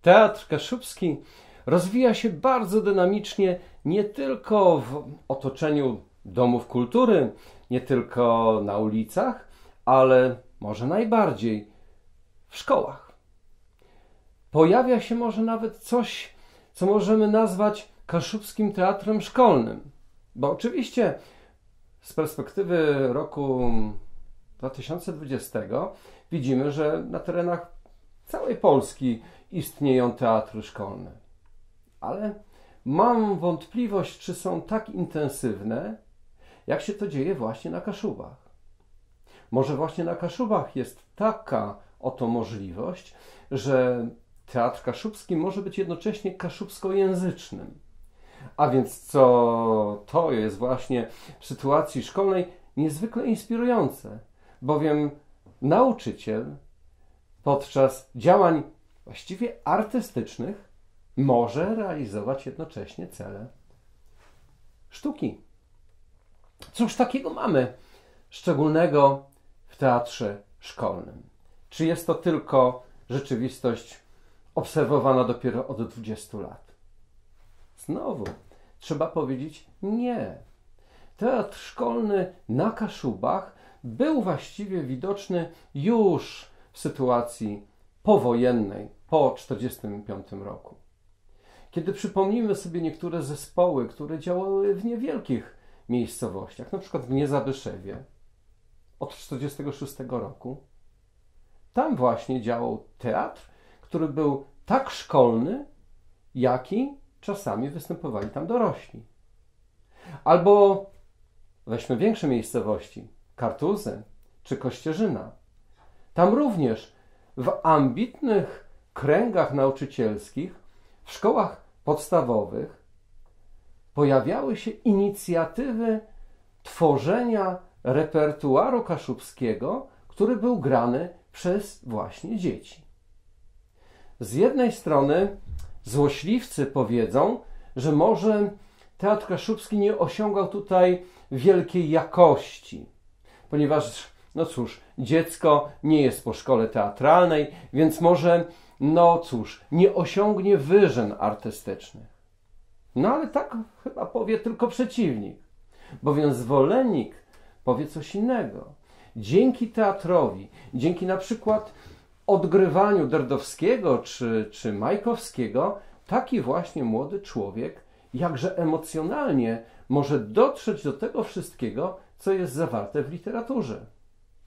Teatr Kaszubski rozwija się bardzo dynamicznie nie tylko w otoczeniu domów kultury, nie tylko na ulicach, ale może najbardziej w szkołach. Pojawia się może nawet coś, co możemy nazwać kaszubskim teatrem szkolnym. Bo oczywiście z perspektywy roku 2020 widzimy, że na terenach całej Polski istnieją teatry szkolne. Ale mam wątpliwość, czy są tak intensywne, jak się to dzieje właśnie na Kaszubach. Może właśnie na Kaszubach jest taka oto możliwość, że teatr kaszubski może być jednocześnie kaszubskojęzycznym. A więc co to jest właśnie w sytuacji szkolnej niezwykle inspirujące, bowiem nauczyciel podczas działań właściwie artystycznych może realizować jednocześnie cele sztuki. Cóż takiego mamy szczególnego w teatrze szkolnym? Czy jest to tylko rzeczywistość obserwowana dopiero od 20 lat? Znowu trzeba powiedzieć nie. Teatr szkolny na Kaszubach był właściwie widoczny już w sytuacji powojennej, po 1945 roku. Kiedy przypomnimy sobie niektóre zespoły, które działały w niewielkich miejscowościach, na przykład w Niezabyszewie od 1946 roku, tam właśnie działał teatr, który był tak szkolny, jaki czasami występowali tam dorośli. Albo weźmy większe miejscowości, Kartuzy czy Kościerzyna. Tam również w ambitnych kręgach nauczycielskich, w szkołach podstawowych pojawiały się inicjatywy tworzenia repertuaru kaszubskiego, który był grany przez właśnie dzieci. Z jednej strony złośliwcy powiedzą, że może teatr kaszubski nie osiągał tutaj wielkiej jakości, ponieważ, no cóż, dziecko nie jest po szkole teatralnej, więc może, no cóż, nie osiągnie wyżyn artystycznych. No ale tak chyba powie tylko przeciwnik, bowiem zwolennik powie coś innego. Dzięki teatrowi, dzięki na przykład odgrywaniu Derdowskiego czy Majkowskiego, taki właśnie młody człowiek jakże emocjonalnie może dotrzeć do tego wszystkiego, co jest zawarte w literaturze.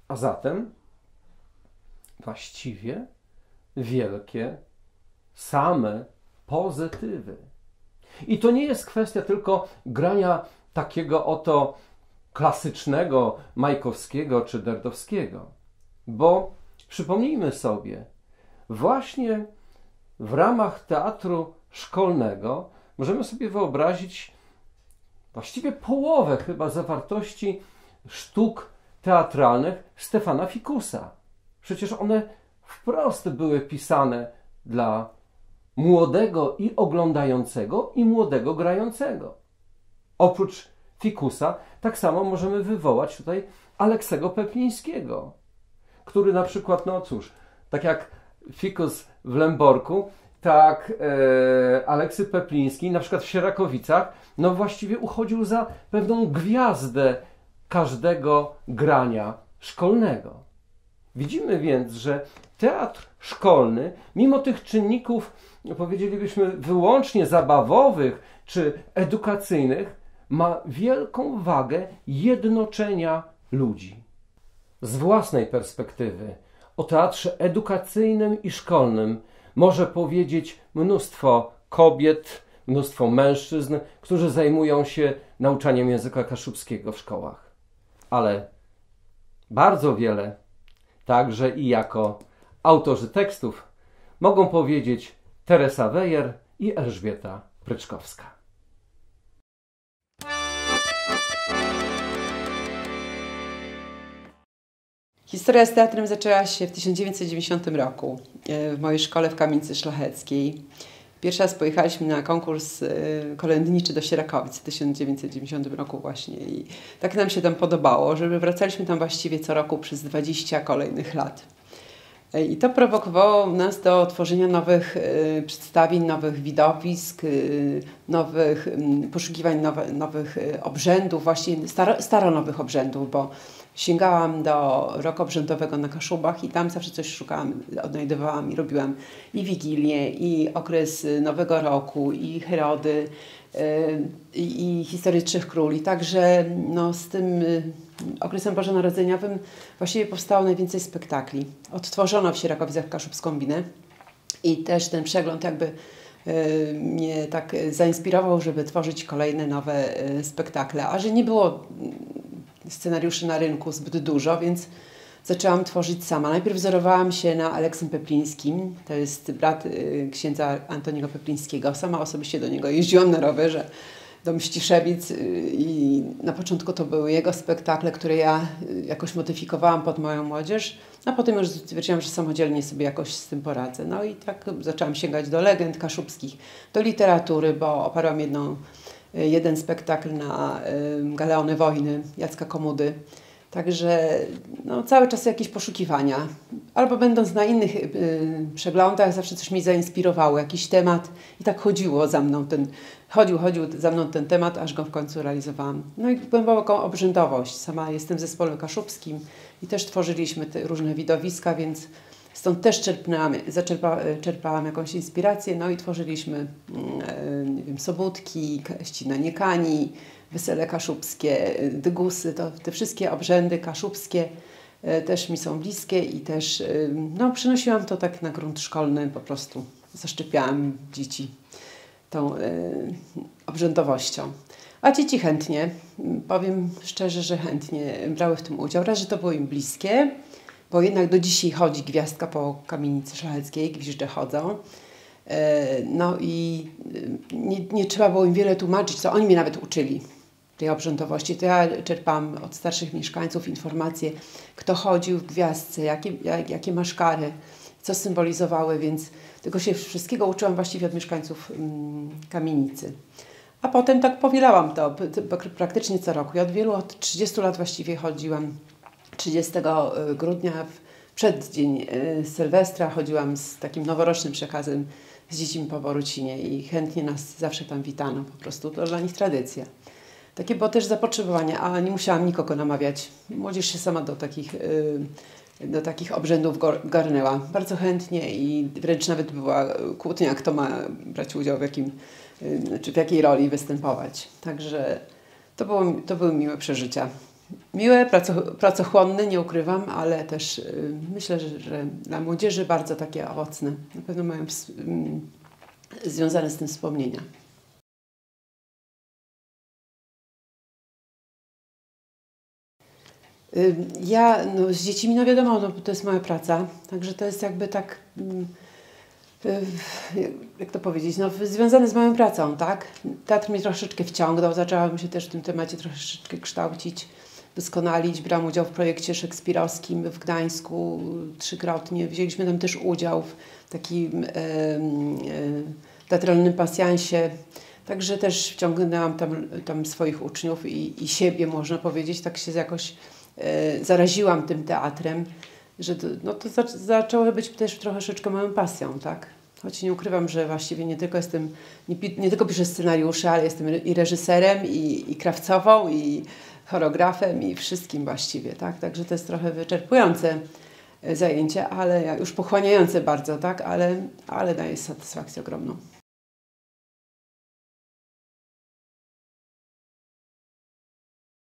A zatem właściwie wielkie same pozytywy. I to nie jest kwestia tylko grania takiego oto klasycznego Majkowskiego czy Derdowskiego, bo przypomnijmy sobie, właśnie w ramach teatru szkolnego możemy sobie wyobrazić właściwie połowę chyba zawartości sztuk teatralnych Stefana Fikusa. Przecież one wprost były pisane dla młodego i oglądającego, i młodego grającego. Oprócz Fikusa tak samo możemy wywołać tutaj Aleksego Peplińskiego, który na przykład, no cóż, tak jak Fikus w Lęborku, tak Aleksy Pepliński na przykład w Sierakowicach, no właściwie uchodził za pewną gwiazdę każdego grania szkolnego. Widzimy więc, że teatr szkolny, mimo tych czynników, powiedzielibyśmy, wyłącznie zabawowych czy edukacyjnych, ma wielką wagę jednoczenia ludzi. Z własnej perspektywy o teatrze edukacyjnym i szkolnym może powiedzieć mnóstwo kobiet, mnóstwo mężczyzn, którzy zajmują się nauczaniem języka kaszubskiego w szkołach. Ale bardzo wiele, także i jako autorzy tekstów, mogą powiedzieć Teresa Wejer i Elżbieta Pryczkowska. Historia z teatrem zaczęła się w 1990 roku w mojej szkole w Kamienicy Szlacheckiej. Pierwszy raz pojechaliśmy na konkurs kolędniczy do Sierakowic w 1990 roku właśnie i tak nam się tam podobało, że wracaliśmy tam właściwie co roku przez 20 kolejnych lat. I to prowokowało nas do tworzenia nowych przedstawień, nowych widowisk, nowych poszukiwań nowych obrzędów, właśnie staronowych obrzędów, bo sięgałam do roku obrzędowego na Kaszubach i tam zawsze coś szukałam, odnajdywałam i robiłam i Wigilię, i okres Nowego Roku, i Herody, i historię Trzech Króli. Także no, z tym okresem bożonarodzeniowym właściwie powstało najwięcej spektakli. Odtworzono w Sierakowicach Kaszubską Binę i też ten przegląd jakby mnie tak zainspirował, żeby tworzyć kolejne nowe spektakle, a że nie było scenariuszy na rynku zbyt dużo, więc zaczęłam tworzyć sama. Najpierw wzorowałam się na Aleksym Peplińskim, to jest brat księdza Antoniego Peplińskiego. Sama osobiście do niego jeździłam na rowerze do Mściszewic i na początku to były jego spektakle, które ja jakoś modyfikowałam pod moją młodzież, a potem już stwierdziłam, że samodzielnie sobie jakoś z tym poradzę. No i tak zaczęłam sięgać do legend kaszubskich, do literatury, bo oparłam jeden spektakl na Galeony Wojny Jacka Komudy. Także no, cały czas jakieś poszukiwania. Albo będąc na innych przeglądach zawsze coś mi zainspirowało, jakiś temat i tak chodził za mną ten temat, aż go w końcu realizowałam. No i głęboką obrzędowość. Sama jestem w zespole kaszubskim i też tworzyliśmy te różne widowiska, więc stąd też czerpałam jakąś inspirację, no i tworzyliśmy nie wiem, sobótki, ścinanie kani, wesele kaszubskie, dygusy, te wszystkie obrzędy kaszubskie też mi są bliskie i też no, przynosiłam to tak na grunt szkolny, po prostu zaszczepiałam dzieci tą obrzędowością. A dzieci chętnie, powiem szczerze, że chętnie brały w tym udział. Raz, że to było im bliskie, bo jednak do dzisiaj chodzi gwiazdka po kamienicy szlacheckiej, gwizdże chodzą. No i nie trzeba było im wiele tłumaczyć, co oni mnie nawet uczyli tej obrzędowości. To ja czerpałam od starszych mieszkańców informacje, kto chodził w gwiazdce, jakie maszkary, co symbolizowały, więc tego się wszystkiego uczyłam właściwie od mieszkańców kamienicy. A potem tak powielałam to praktycznie co roku. Ja od 30 lat właściwie chodziłam. 30 grudnia, w przeddzień Sylwestra, chodziłam z takim noworocznym przekazem z dziećmi po Borucinie i chętnie nas zawsze tam witano. Po prostu to dla nich tradycja. Takie było też zapotrzebowanie, a nie musiałam nikogo namawiać. Młodzież się sama do takich obrzędów garnęła. Bardzo chętnie i wręcz nawet była kłótnia, kto ma brać udział czy w jakiej roli występować. Także to były miłe przeżycia. Miłe, pracochłonne, nie ukrywam, ale też myślę, że dla młodzieży bardzo takie owocne. Na pewno mają związane z tym wspomnienia. Ja z dziećmi, no wiadomo, to jest moja praca, także to jest jakby tak, jak to powiedzieć, związane z moją pracą, tak? Teatr mnie troszeczkę wciągnął, zaczęłam się też w tym temacie troszeczkę kształcić, doskonalić. Brałam udział w projekcie szekspirowskim w Gdańsku 3-krotnie. Wzięliśmy tam też udział w takim teatralnym pasjansie. Także też wciągnęłam tam swoich uczniów i siebie, można powiedzieć. Tak się jakoś zaraziłam tym teatrem, że to zaczęło być też troszeczkę moją pasją, tak? Choć nie ukrywam, że właściwie nie tylko piszę scenariusze, ale jestem i reżyserem, i krawcową, i choreografem, i wszystkim właściwie, tak? Także to jest trochę wyczerpujące zajęcie, ale już pochłaniające bardzo, tak? Ale daje satysfakcję ogromną.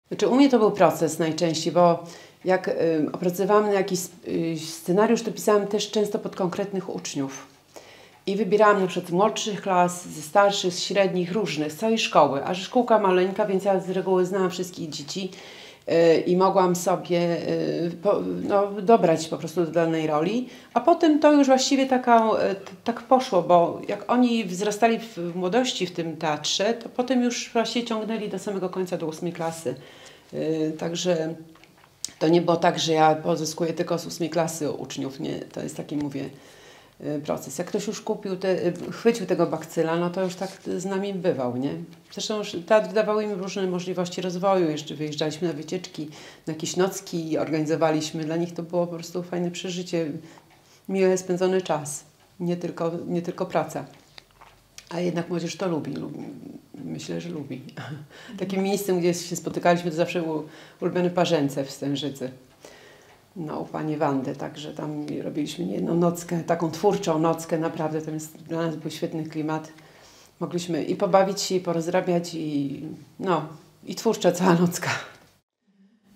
Znaczy, u mnie to był proces najczęściej, bo jak opracowałam na jakiś scenariusz, to pisałam też często pod konkretnych uczniów. I wybierałam na przykład z młodszych klas, ze starszych, z średnich, różnych, z całej szkoły. A że szkółka maleńka, więc ja z reguły znałam wszystkich dzieci i mogłam sobie dobrać po prostu do danej roli. A potem to już właściwie tak poszło, bo jak oni wzrastali w młodości w tym teatrze, to potem już właściwie ciągnęli do samego końca, do 8 klasy. Także to nie było tak, że ja pozyskuję tylko z 8 klasy uczniów. Nie, to jest taki, mówię, proces. Jak ktoś już chwycił tego bakcyla, no to już tak z nami bywał, nie? Zresztą teatr dawał im różne możliwości rozwoju. Jeszcze wyjeżdżaliśmy na wycieczki, na jakieś nocki, organizowaliśmy. Dla nich to było po prostu fajne przeżycie. miły spędzony czas, nie tylko praca. A jednak młodzież to lubi. Myślę, że lubi. Takim miejscem, gdzie się spotykaliśmy, to zawsze było ulubione Parzęce w Stężycy. No, u pani Wandy, także tam robiliśmy jedną nockę, taką twórczą nockę, naprawdę. Tam dla nas był świetny klimat. Mogliśmy i pobawić się, i porozrabiać, i twórcza cała nocka.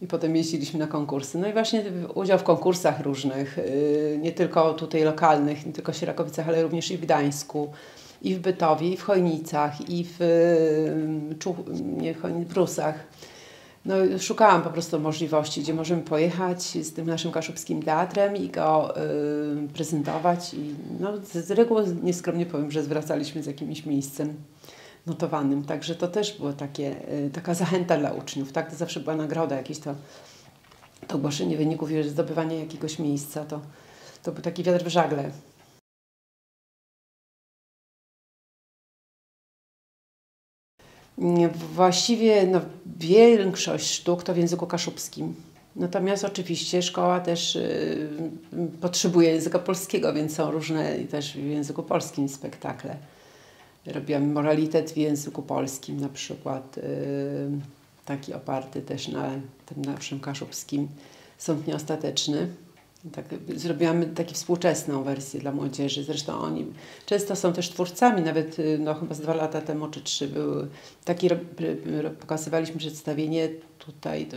I potem jeździliśmy na konkursy. No i właśnie udział w konkursach różnych, nie tylko tutaj lokalnych, nie tylko w Sierakowicach, ale również i w Gdańsku, i w Bytowie, i w Chojnicach, i w Prusach. No, szukałam po prostu możliwości, gdzie możemy pojechać z tym naszym kaszubskim teatrem i go prezentować. I no, z reguły nieskromnie powiem, że zwracaliśmy z jakimś miejscem notowanym. Także to też było taka zachęta dla uczniów. Tak? To zawsze była nagroda, jakieś to ogłoszenie wyników i zdobywanie jakiegoś miejsca. To był taki wiatr w żagle. Właściwie większość sztuk to w języku kaszubskim. Natomiast oczywiście szkoła też potrzebuje języka polskiego, więc są różne też w języku polskim spektakle. Robiłam moralitet w języku polskim na przykład, taki oparty też na tym naszym kaszubskim, Sąd Nieostateczny. Tak, zrobiłam taką współczesną wersję dla młodzieży. Zresztą oni często są też twórcami, nawet chyba z 2 lata temu czy 3 były pokazywaliśmy przedstawienie tutaj,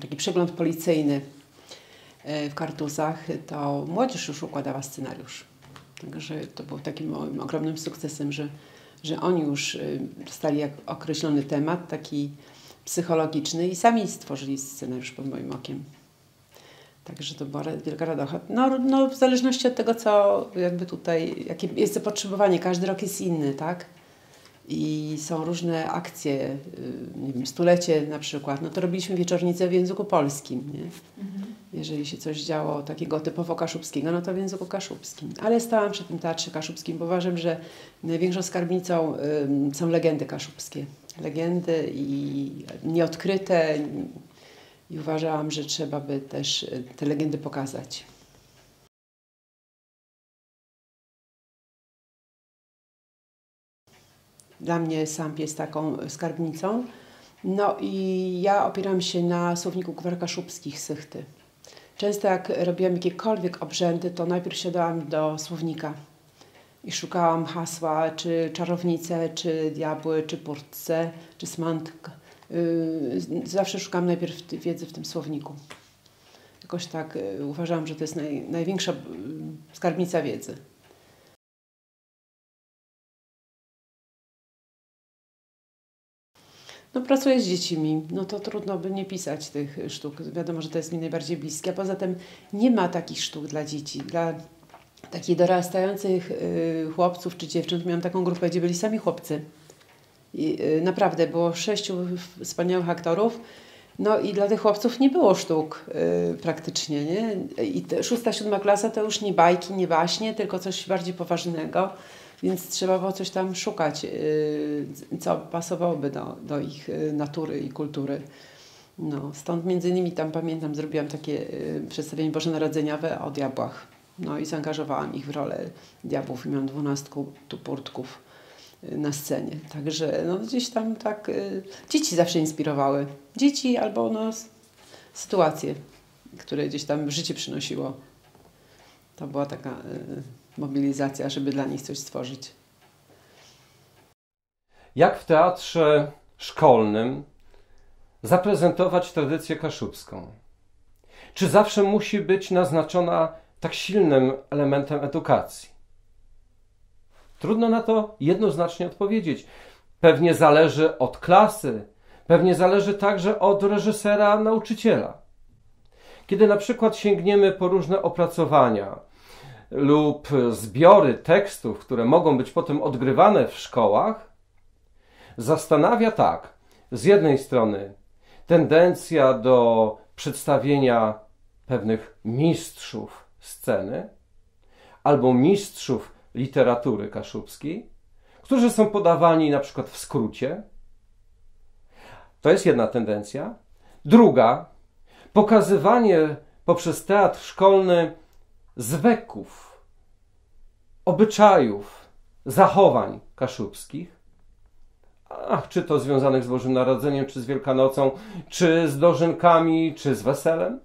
taki przegląd policyjny w Kartuzach, to młodzież już układała scenariusz. Także to był takim moim ogromnym sukcesem, że oni już dostali określony temat, taki psychologiczny i sami stworzyli scenariusz pod moim okiem. Także to była wielka radocha. No, w zależności od tego, jakie jest zapotrzebowanie. Każdy rok jest inny, tak? I są różne akcje, nie wiem, 100-lecie na przykład. No to robiliśmy wieczornicę w języku polskim, nie? Jeżeli się coś działo takiego typowo kaszubskiego, no to w języku kaszubskim. Ale stałam przy tym teatrze kaszubskim, bo uważam, że największą skarbnicą są legendy kaszubskie. Legendy i nieodkryte. I uważałam, że trzeba by też te legendy pokazać. Dla mnie Sąb jest taką skarbnicą. No i ja opieram się na słowniku gwar kaszubskich Sychty. Często jak robiłam jakiekolwiek obrzędy, to najpierw siadałam do słownika i szukałam hasła, czy czarownice, czy diabły, czy purtce, czy smantk. Zawsze szukam najpierw wiedzy w tym słowniku. Jakoś tak uważam, że to jest największa skarbnica wiedzy. No, pracuję z dziećmi, no to trudno by nie pisać tych sztuk. Wiadomo, że to jest mi najbardziej bliskie, a poza tym nie ma takich sztuk dla dzieci. Dla takich dorastających chłopców czy dziewcząt miałam taką grupę, gdzie byli sami chłopcy. I naprawdę było 6 wspaniałych aktorów, no i dla tych chłopców nie było sztuk praktycznie, nie? I 6-7 klasa to już nie bajki, nie baśnie, tylko coś bardziej poważnego, więc trzeba było coś tam szukać, co pasowałoby do ich natury i kultury. No, stąd między innymi tam pamiętam, zrobiłam takie przedstawienie bożonarodzeniowe o diabłach. No i zaangażowałam ich w rolę diabłów i miałam 12 tupurtków na scenie. Także no, gdzieś tam tak dzieci zawsze inspirowały. Dzieci albo sytuacje, które gdzieś tam życie przynosiło. To była taka mobilizacja, żeby dla nich coś stworzyć. Jak w teatrze szkolnym zaprezentować tradycję kaszubską? Czy zawsze musi być naznaczona tak silnym elementem edukacji? Trudno na to jednoznacznie odpowiedzieć. Pewnie zależy od klasy, pewnie zależy także od reżysera, nauczyciela. Kiedy na przykład sięgniemy po różne opracowania lub zbiory tekstów, które mogą być potem odgrywane w szkołach, zastanawia tak, z jednej strony tendencja do przedstawienia pewnych mistrzów sceny albo mistrzów literatury kaszubskiej, którzy są podawani na przykład w skrócie. To jest jedna tendencja. Druga, pokazywanie poprzez teatr szkolny zwyków, obyczajów, zachowań kaszubskich, czy to związanych z Bożym Narodzeniem, czy z Wielkanocą, czy z dożynkami, czy z weselem.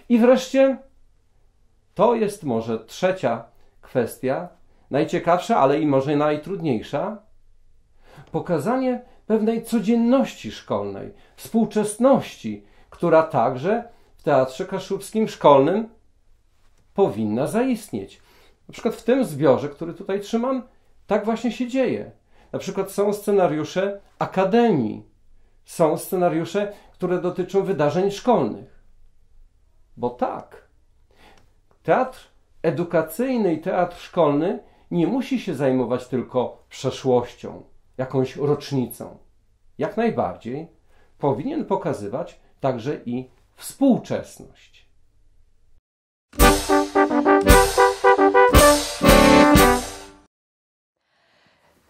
I wreszcie to jest może trzecia kwestia, najciekawsza, ale i może najtrudniejsza. Pokazanie pewnej codzienności szkolnej, współczesności, która także w Teatrze Kaszubskim szkolnym powinna zaistnieć. Na przykład w tym zbiorze, który tutaj trzymam, tak właśnie się dzieje. Na przykład są scenariusze akademii, są scenariusze, które dotyczą wydarzeń szkolnych. Bo tak, teatr edukacyjny i teatr szkolny nie musi się zajmować tylko przeszłością, jakąś rocznicą. Jak najbardziej powinien pokazywać także i współczesność.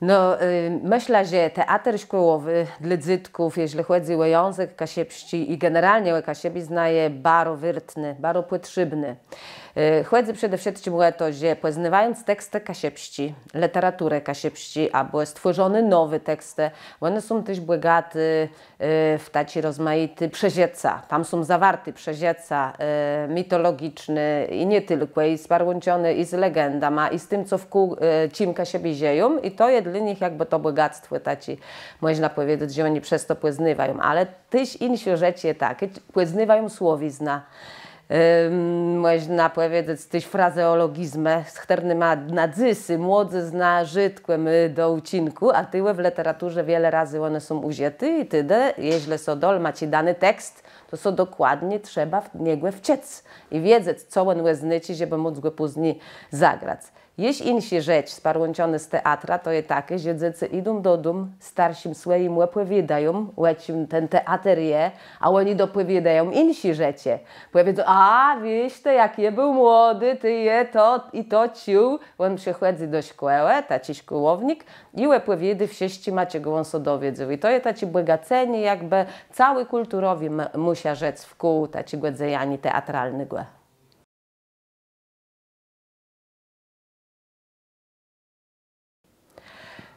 No, myślę, że teatr szkołowy dla dzieciaków, jeśli chodzi o język kasiepści i generalnie o Kasiebi, znaje bardzo wyrtny, bardzo potrzebny. Chodzi przede wszystkim o to, że poznawając teksty kasiepści, literaturę kasiepści, albo stworzone nowe teksty, one są też bogate w tacy rozmaity przejęcia. Tam są zawarte przejęcia mitologiczne i nie tylko, i sparłączone i z legendami, i z tym, co wokół czym Kasiebi dzieją. I to jest dla nich jakby to bogactwo, tacy, można powiedzieć, że oni przez to poznawają. Ale też inne rzeczy takie, poznawają słowizna. Można powiedzieć, też frazeologizmy, które ma nadzysy, młodzy zna żydkłem do ucinku, a tyle w literaturze wiele razy one są użyte i tyle, jeśli są macie dany tekst, to są dokładnie trzeba w niego wciec i wiedzieć, co on znaczy, żeby móc go później zagrać. Jeśli inna rzecz sparłączona z teatra, to jest takie, że dzieci idą do domu, starszym swoim opowiadają, o czym ten teatr jest, a oni dopowiadają inne rzeczy. Powiedzą, a wiesz, to jak je był młody, ty je to i to cił. On przychodzi do szkoły, taki szkołownik, i opowiada wszyscy macie go, on sobie dowiedzą. I to jest takie bogacenie, jakby cały kulturowi musia rzec w kół takiego dziejania teatralnego.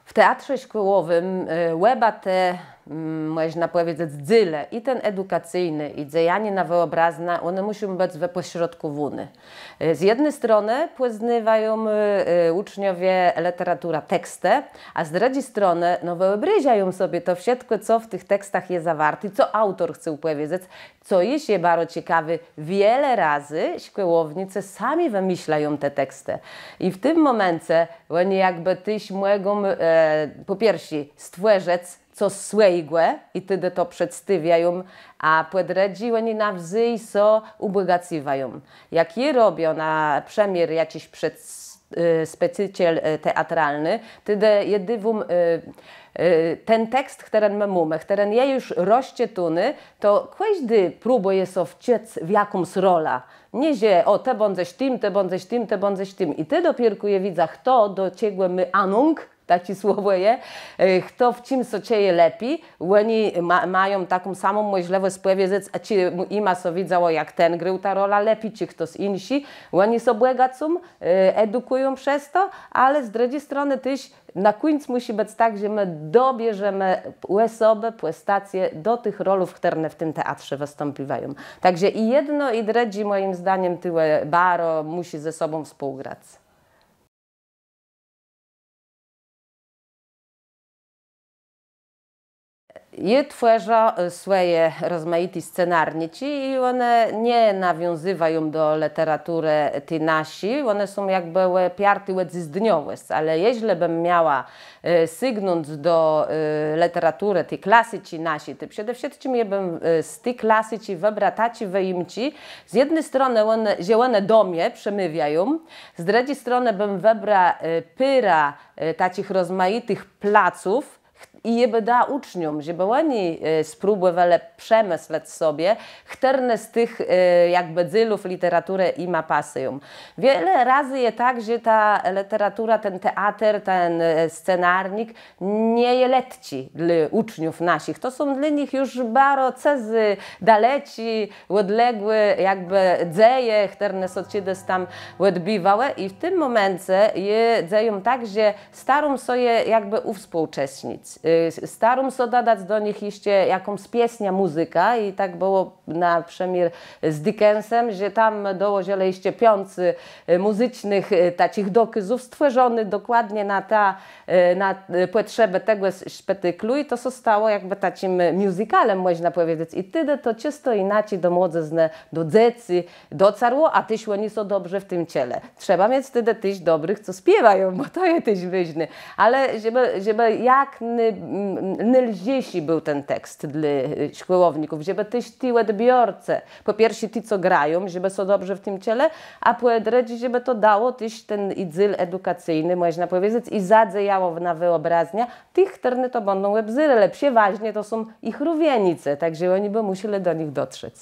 W teatrze szkołowym łeba te, można powiedzieć, dzyle, i ten edukacyjny, i dziejanie na wyobrazne, one muszą być wypośrodkowane. Z jednej strony poznają uczniowie literatura teksty, a z drugiej strony wyobrażają sobie to wszystko, co w tych tekstach jest zawarte, co autor chce powiedzieć, co jest bardzo ciekawe. Wiele razy szkołownicy sami wymyślają te teksty. I w tym momencie oni jakby też mogą po pierwsze stworzyć co swojego i wtedy to przedstawiają, a po drugie oni nawzajem so ubogacają. Jak je robią na przemiar jakiś specjalny teatralny, wtedy jedywą ten tekst, który my mamy, który jest już rozczytany, to każdy próbuje sobie wciec w jakąś rolę. Nie, że o, te bądź tym, te bądź tym, te bądź tym. I ty dopiero je widzę, kto do ciebie my anung, takie słowo je, kto w czym so dzieje lepiej. Oni mają taką samą możliwość powiedzieć, a czy ima so widziało, jak ten grył ta rola lepiej, czy ktoś inny. Oni so błagacą, edukują przez to, ale z drugiej strony też na końcu musi być tak, że my dobierzemy osobę, postacje do tych rolów, które w tym teatrze występują. Także i jedno, i drugie, moim zdaniem, tyle baro musi ze sobą współgrać. Je tworzą swoje rozmaite scenarniki i one nie nawiązywają do literatury tej nasi, one są jakby piarty zdniowe, ale jeśli bym miała sygnąć do literatury tej klasyki nasi, to przede wszystkim ja bym z tej klasyki wybrać wyjmci. Z jednej strony one do mnie przemawiają, z drugiej strony bym wybrała pyra takich rozmaitych placów, i jeby da uczniom, żeby oni spróbowali przemyśleć sobie, które z tych jakby dzylów literatury im pasują. Wiele razy jest tak, że ta literatura, ten teatr, ten scenarnik nie jest letci dla uczniów naszych. To są dla nich już bardzo cezy daleci, odległe jakby dzieje, które są tam odbywały i w tym momencie dzieją tak, że staram sobie jakby uwspółcześnić. Staram sobie dodać do nich jeszcze jakąś pieśnia, muzyka i tak było na przykład z Dickensem, że tam dołożyli jeszcze piący muzycznych takich dokazów stworzony dokładnie na potrzebę tego spektaklu i to zostało jakby takim musicalem, można powiedzieć. I wtedy to czysto inaczej do młodzieży, do dzieci dotarło, a tyś oni są dobrze w tym ciele. Trzeba mieć wtedy tyś dobrych, co śpiewają, bo to jest tyś wyźny. Ale żeby jak lżejszy był ten tekst dla szkołowników, żeby tyś ci odbiorcy, po pierwsze ci, co grają, żeby są dobrze w tym ciele, a po drugie, żeby to dało tyś ten idzyl edukacyjny, można powiedzieć, i zadziałało na wyobraźnię tych, które to będą łebzyry, ale przeważnie to są ich rówienice, także oni by musieli do nich dotrzeć.